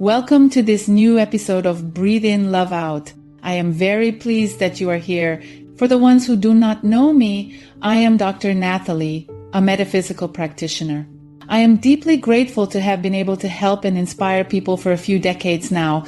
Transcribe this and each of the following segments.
Welcome to this new episode of Breathe In, Love Out. I am very pleased that you are here. For the ones who do not know me, I am Dr. Nathalie, a metaphysical practitioner. I am deeply grateful to have been able to help and inspire people for a few decades now.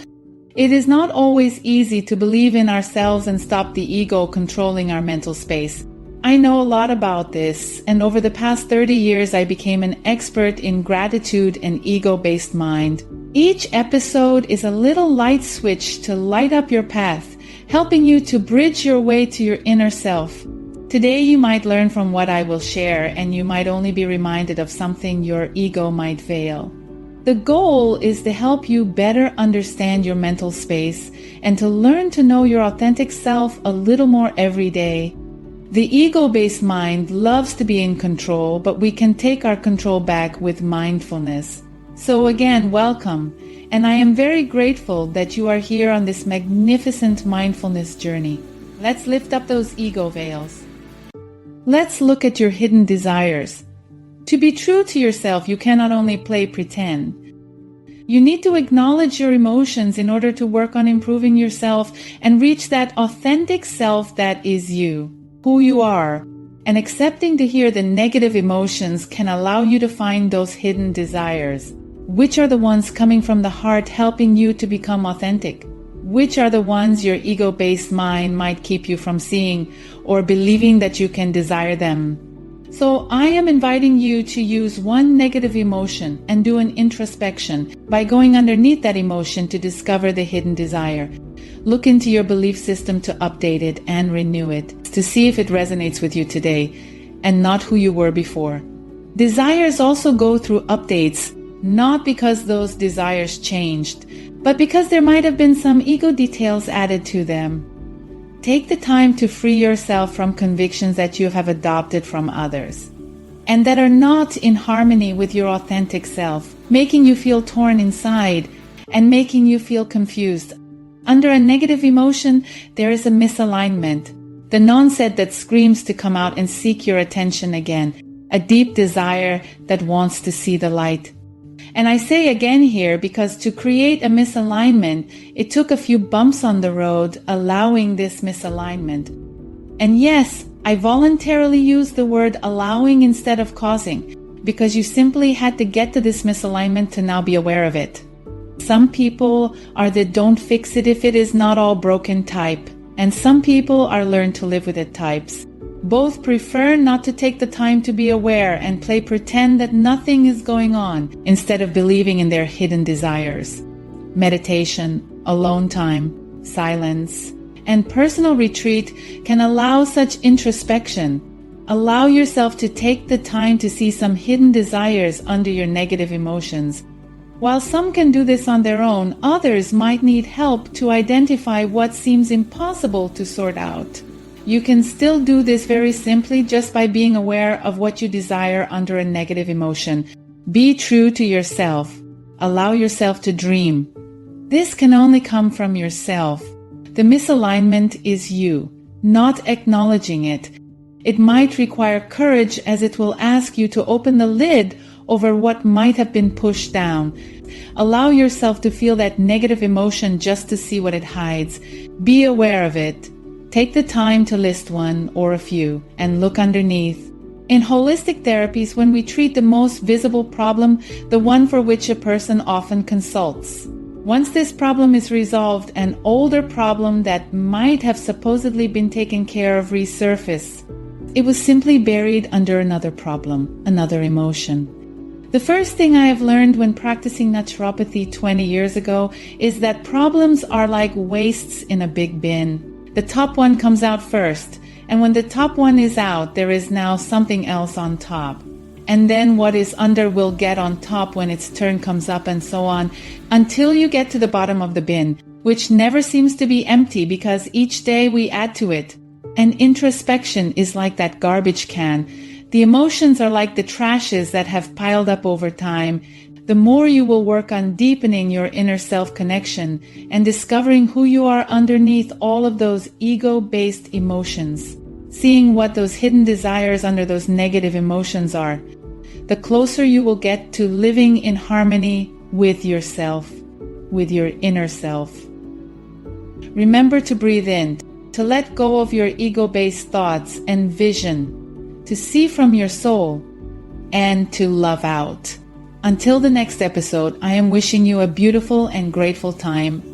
It is not always easy to believe in ourselves and stop the ego controlling our mental space. I know a lot about this, and over the past 30 years I became an expert in gratitude and ego-based mind. Each episode is a little light switch to light up your path, helping you to bridge your way to your inner self. Today you might learn from what I will share, and you might only be reminded of something your ego might veil. The goal is to help you better understand your mental space and to learn to know your authentic self a little more every day. The ego-based mind loves to be in control, but we can take our control back with mindfulness. So again, welcome, and I am very grateful that you are here on this magnificent mindfulness journey. Let's lift up those ego veils. Let's look at your hidden desires. To be true to yourself, you cannot only play pretend. You need to acknowledge your emotions in order to work on improving yourself and reach that authentic self that is you. Who you are, and accepting to hear the negative emotions can allow you to find those hidden desires. Which are the ones coming from the heart helping you to become authentic? Which are the ones your ego-based mind might keep you from seeing or believing that you can desire them? So I am inviting you to use one negative emotion and do an introspection by going underneath that emotion to discover the hidden desire. Look into your belief system to update it and renew it, to see if it resonates with you today and not who you were before. Desires also go through updates, not because those desires changed, but because there might have been some ego details added to them. Take the time to free yourself from convictions that you have adopted from others and that are not in harmony with your authentic self, making you feel torn inside and making you feel confused. Under a negative emotion, there is a misalignment, the non-set that screams to come out and seek your attention again, a deep desire that wants to see the light. And I say again here because to create a misalignment, it took a few bumps on the road, allowing this misalignment. And yes, I voluntarily used the word allowing instead of causing, because you simply had to get to this misalignment to now be aware of it. Some people are the don't fix it if it is not all broken type, and some people are learn to live with it types. Both prefer not to take the time to be aware and play pretend that nothing is going on instead of believing in their hidden desires. Meditation, alone time, silence, and personal retreat can allow such introspection. Allow yourself to take the time to see some hidden desires under your negative emotions. While some can do this on their own, others might need help to identify what seems impossible to sort out. You can still do this very simply just by being aware of what you desire under a negative emotion. Be true to yourself. Allow yourself to dream. This can only come from yourself. The misalignment is you, not acknowledging it. It might require courage as it will ask you to open the lid over what might have been pushed down. Allow yourself to feel that negative emotion just to see what it hides. Be aware of it. Take the time to list one or a few and look underneath. In holistic therapies, when we treat the most visible problem, the one for which a person often consults, once this problem is resolved, an older problem that might have supposedly been taken care of resurfaces. It was simply buried under another problem, another emotion. The first thing I have learned when practicing naturopathy 20 years ago is that problems are like wastes in a big bin. The top one comes out first, and when the top one is out, there is now something else on top. And then what is under will get on top when its turn comes up, and so on, until you get to the bottom of the bin, which never seems to be empty because each day we add to it. And introspection is like that garbage can. The emotions are like the trashes that have piled up over time. The more you will work on deepening your inner self connection and discovering who you are underneath all of those ego-based emotions, seeing what those hidden desires under those negative emotions are, the closer you will get to living in harmony with yourself. with your inner self. Remember to breathe in, to let go of your ego-based thoughts and vision, to see from your soul, and to love out. Until the next episode, I am wishing you a beautiful and grateful time.